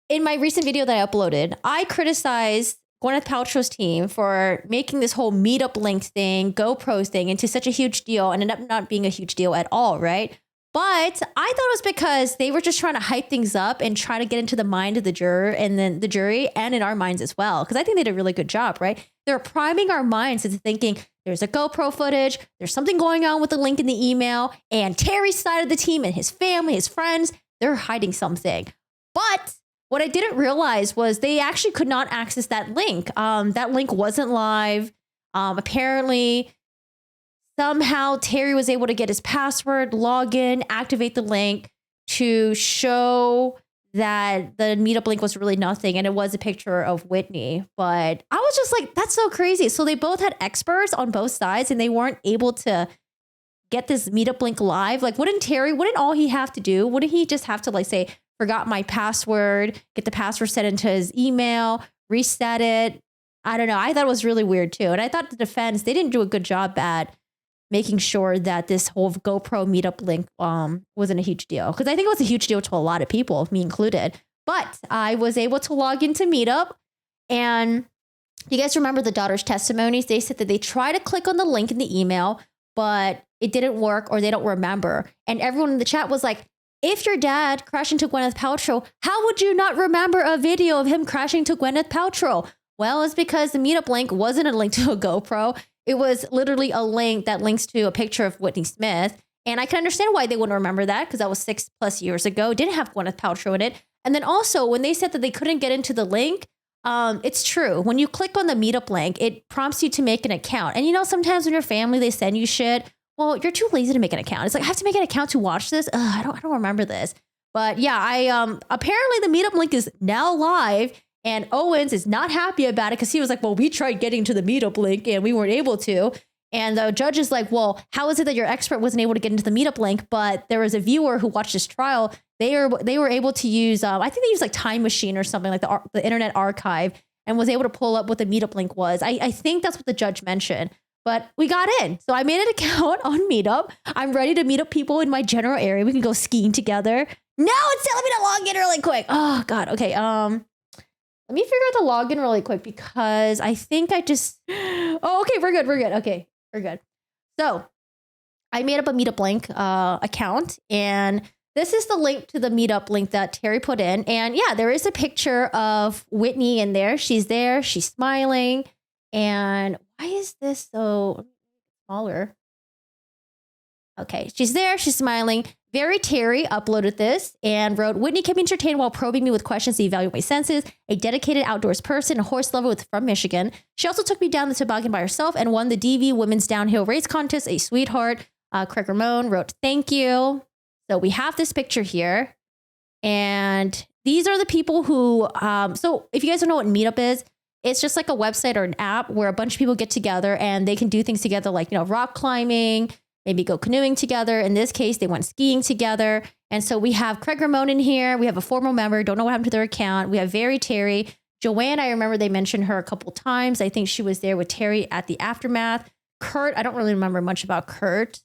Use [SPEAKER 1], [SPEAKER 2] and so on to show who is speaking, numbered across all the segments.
[SPEAKER 1] in my recent video that I uploaded, I criticized Gwyneth Paltrow's team for making this whole meetup link thing, GoPro thing into such a huge deal and ended up not being a huge deal at all, right? But I thought it was because they were just trying to hype things up and try to get into the mind of the juror and then the jury and in our minds as well. Because I think they did a really good job, right? They're priming our minds into thinking there's a GoPro footage, there's something going on with the link in the email, and Terry's side of the team and his family, his friends, they're hiding something. But what I didn't realize was they actually could not access that link. That link wasn't live. Apparently, somehow Terry was able to get his password, log in, activate the link to show that the meetup link was really nothing. And it was a picture of Whitney. But I was just like, that's so crazy. So they both had experts on both sides and they weren't able to get this meetup link live. Like, wouldn't all he have to do? Wouldn't he just have to like say, forgot my password, get the password set into his email, reset it? I don't know. I thought it was really weird too. And I thought the defense, they didn't do a good job at making sure that this whole GoPro meetup link wasn't a huge deal. Because I think it was a huge deal to a lot of people, me included. But I was able to log into Meetup. And you guys remember the daughter's testimonies? They said that they tried to click on the link in the email, but it didn't work or they don't remember. And everyone in the chat was like, if your dad crashed into Gwyneth Paltrow, how would you not remember a video of him crashing to Gwyneth Paltrow? Well, it's because the Meetup link wasn't a link to a GoPro. It was literally a link that links to a picture of Whitney Smith. And I can understand why they wouldn't remember that because that was 6+ years ago. It didn't have Gwyneth Paltrow in it. And then also when they said that they couldn't get into the link, it's true. When you click on the Meetup link, it prompts you to make an account. And you know, sometimes when your family, they send you shit. Well, you're too lazy to make an account. It's like, I have to make an account to watch this. I don't remember this. But yeah, apparently the Meetup link is now live. And Owens is not happy about it because he was like, well, we tried getting to the Meetup link and we weren't able to. And the judge is like, well, how is it that your expert wasn't able to get into the Meetup link? But there was a viewer who watched this trial. They were able to use, I think they used like Time Machine or something like the Internet Archive and was able to pull up what the Meetup link was. I think that's what the judge mentioned. But we got in. So I made an account on Meetup. I'm ready to meet up people in my general area. We can go skiing together. No, it's telling me to log in really quick. Oh, God. Okay. Let me figure out the login really quick because I think I just... Oh, okay, we're good. Okay, we're good. So I made up a Meetup link account, and this is the link to the Meetup link that Terry put in. And yeah, there is a picture of Whitney in there. She's there. She's smiling. And why is this so smaller? Okay, she's there. She's smiling. Very Terry uploaded this and wrote, Whitney kept me entertained while probing me with questions to evaluate my senses. A dedicated outdoors person, a horse lover from Michigan. She also took me down the toboggan by herself and won the DV Women's Downhill Race Contest. A sweetheart. Craig Ramon wrote, thank you. So we have this picture here. And these are the people who, so if you guys don't know what Meetup is, it's just like a website or an app where a bunch of people get together and they can do things together like, you know, rock climbing, maybe go canoeing together. In this case, they went skiing together. And so we have Craig Ramon in here. We have a former member. Don't know what happened to their account. We have Very Terry. Joanne, I remember they mentioned her a couple times. I think she was there with Terry at the aftermath. Kurt, I don't really remember much about Kurt.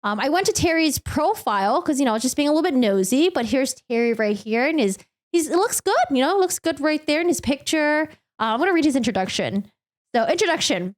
[SPEAKER 1] I went to Terry's profile because, you know, just being a little bit nosy. But here's Terry right here. And it looks good. You know, it looks good right there in his picture. I'm going to read his introduction. So introduction.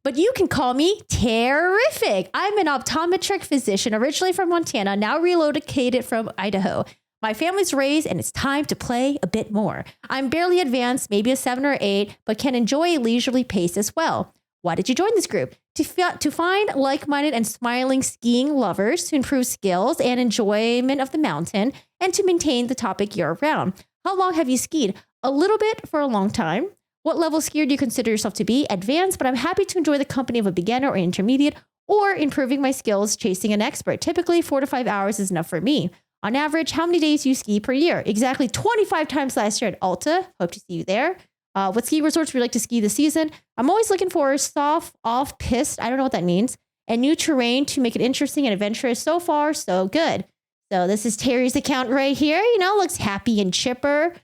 [SPEAKER 1] But you can call me Terrific. I'm an optometric physician, originally from Montana, now relocated from Idaho. My family's raised and it's time to play a bit more. I'm barely advanced, maybe a 7 or 8, but can enjoy a leisurely pace as well. Why did you join this group? To find like-minded and smiling skiing lovers, to improve skills and enjoyment of the mountain, and to maintain the topic year-round. How long have you skied? A little bit for a long time. What level skier do you consider yourself to be? Advanced, but I'm happy to enjoy the company of a beginner or intermediate, or improving my skills chasing an expert. Typically, 4 to 5 hours is enough for me. On average, how many days do you ski per year? Exactly 25 times last year at Alta. Hope to see you there. What ski resorts would you like to ski this season? I'm always looking for soft, off-piste, I don't know what that means, and new terrain to make it interesting and adventurous. So far, so good. So this is Terry's account right here. You know, looks happy and chipper.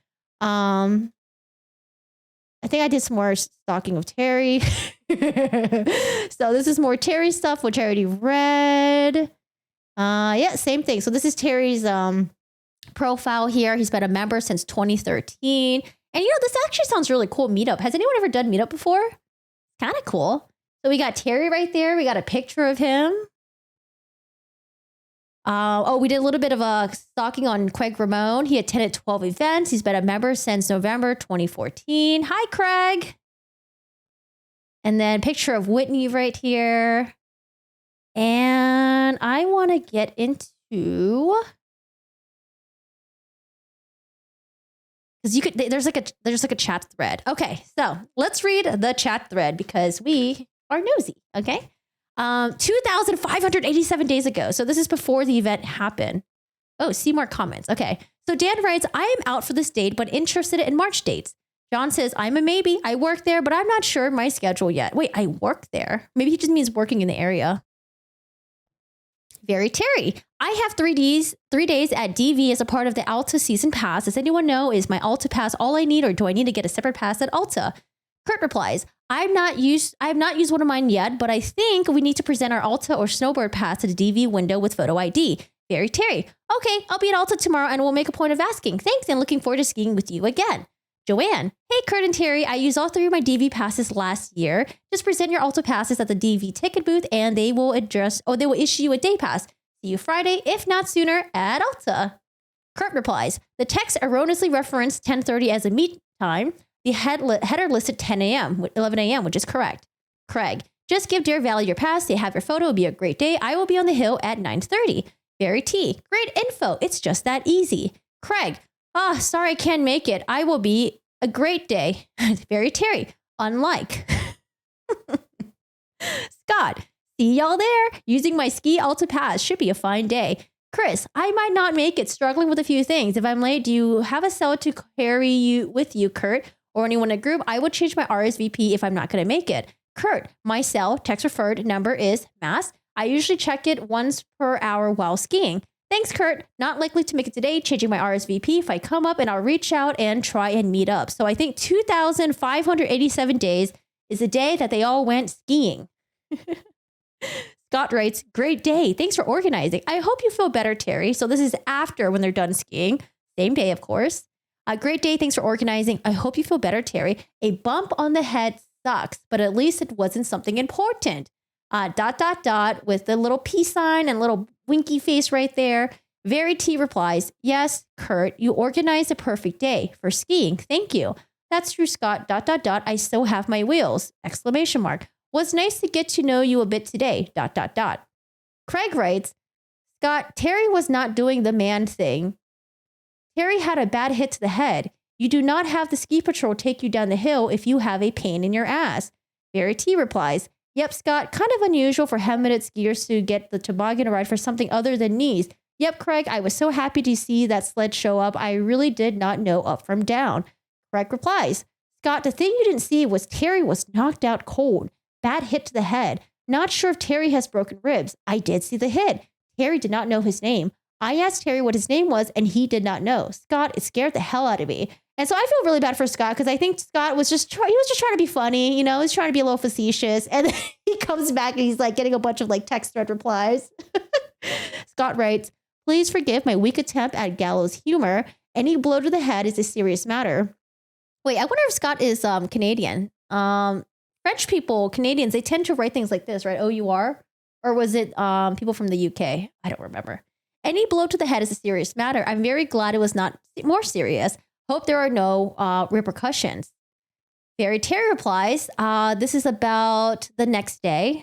[SPEAKER 1] I think I did some more stalking of Terry. So this is more Terry stuff, which I already read. Yeah, same thing. So this is Terry's profile here. He's been a member since 2013. And this actually sounds really cool. Meetup. Has anyone ever done Meetup before? Kind of cool. So we got Terry right there. We got a picture of him. We did a little bit of a stalking on Craig Ramon. He attended 12 events. He's been a member since November 2014. Hi, Craig. And then picture of Whitney right here. And I want to get into, because there's like a chat thread. Okay, so let's read the chat thread because we are nosy. Okay. 2,587 days ago. So this is before the event happened. Oh, see more comments. Okay. So Dan writes, I am out for this date, but interested in March dates. John says, I'm a maybe. I work there, but I'm not sure my schedule yet. Wait, I work there? Maybe he just means working in the area. Very Terry. I have 3 days at DV as a part of the Alta season pass. Does anyone know, is my Alta pass all I need, or do I need to get a separate pass at Alta? Kurt replies, I have not used one of mine yet, but I think we need to present our Alta or snowboard pass at the DV window with photo ID. Very Terry. Okay, I'll be at Alta tomorrow and we'll make a point of asking. Thanks, and looking forward to skiing with you again. Joanne. Hey, Kurt and Terry. I used all 3 of my DV passes last year. Just present your Alta passes at the DV ticket booth and they will issue you a day pass. See you Friday, if not sooner, at Alta. Kurt replies, the text erroneously referenced 10:30 as a meet time. The header listed 11 a.m., which is correct. Craig, just give Deer Valley your pass. They have your photo. It'll be a great day. I will be on the hill at 9:30. Barry T, great info. It's just that easy. Craig, sorry I can't make it. I will be a great day. Barry Terry, unlike. Scott, see y'all there. Using my ski Alta pass. Should be a fine day. Chris, I might not make it. Struggling with a few things. If I'm late, do you have a cell to carry you with you, Kurt? Or anyone in a group? I would change my RSVP if I'm not going to make it. Kurt, my cell, text referred number is Mass. I usually check it once per hour while skiing. Thanks, Kurt. Not likely to make it today. Changing my RSVP if I come up, and I'll reach out and try and meet up. So I think 2,587 days is the day that they all went skiing. Scott writes, great day. Thanks for organizing. I hope you feel better, Terry. So this is after when they're done skiing. Same day, of course. A great day. Thanks for organizing. I hope you feel better, Terry. A bump on the head sucks, but at least it wasn't something important. ... with the little peace sign and little winky face right there. Very T replies, yes, Kurt, you organized a perfect day for skiing. Thank you. That's true, Scott. ... I still have my wheels. ! Was nice to get to know you a bit today. ... Craig writes, Scott, Terry was not doing the man thing. Terry had a bad hit to the head. You do not have the ski patrol take you down the hill if you have a pain in your ass. Barry T replies, yep, Scott, kind of unusual for helmeted skiers to get the toboggan ride for something other than knees. Yep, Craig, I was so happy to see that sled show up. I really did not know up from down. Craig replies, Scott, the thing you didn't see was Terry was knocked out cold. Bad hit to the head. Not sure if Terry has broken ribs. I did see the hit. Terry did not know his name. I asked Terry what his name was, and he did not know. Scott, it scared the hell out of me. And so I feel really bad for Scott because I think Scott was just trying to be funny, he's trying to be a little facetious. And then he comes back and he's like getting a bunch of like text thread replies. Scott writes, please forgive my weak attempt at gallows humor. Any blow to the head is a serious matter. Wait, I wonder if Scott is Canadian. French people, Canadians, they tend to write things like this, right? O-U-R? Or was it people from the UK? I don't remember. Any blow to the head is a serious matter. I'm very glad it was not more serious. Hope there are no repercussions. Barry Terry replies, this is about the next day.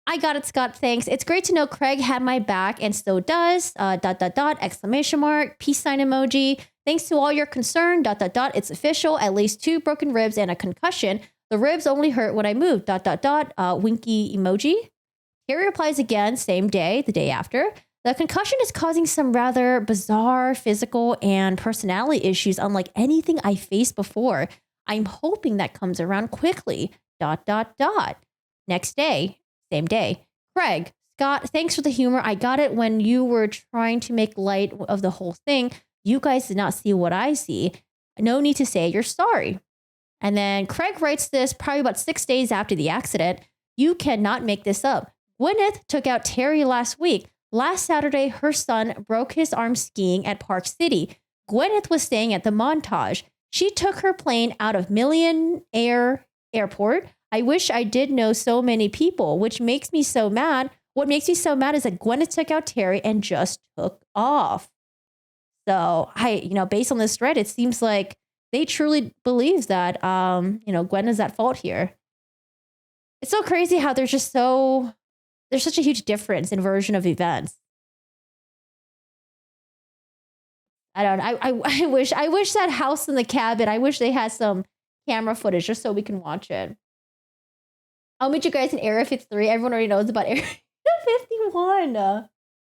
[SPEAKER 1] I got it, Scott. Thanks. It's great to know Craig had my back and still does. ... Exclamation mark. Peace sign emoji. Thanks to all your concern. ... It's official. At least 2 broken ribs and a concussion. The ribs only hurt when I moved. ... Winky emoji. Terry replies again, same day, the day after. The concussion is causing some rather bizarre physical and personality issues unlike anything I faced before. I'm hoping that comes around quickly. ... Next day, same day. Craig, Scott, thanks for the humor. I got it when you were trying to make light of the whole thing. You guys did not see what I see. No need to say you're sorry. And then Craig writes this probably about 6 days after the accident. You cannot make this up. Gwyneth took out Terry last week. Last Saturday, her son broke his arm skiing at Park City. Gwyneth was staying at the Montage. She took her plane out of Millionaire Airport. I wish I did know so many people, which makes me so mad. What makes me so mad is that Gwyneth took out Terry and just took off. So based on this thread, it seems like they truly believe that, Gwen is at fault here. It's so crazy how there's such a huge difference in version of events. I don't know. I wish that house in the cabin, I wish they had some camera footage just so we can watch it. I'll meet you guys in Area 53. Everyone already knows about Area 51.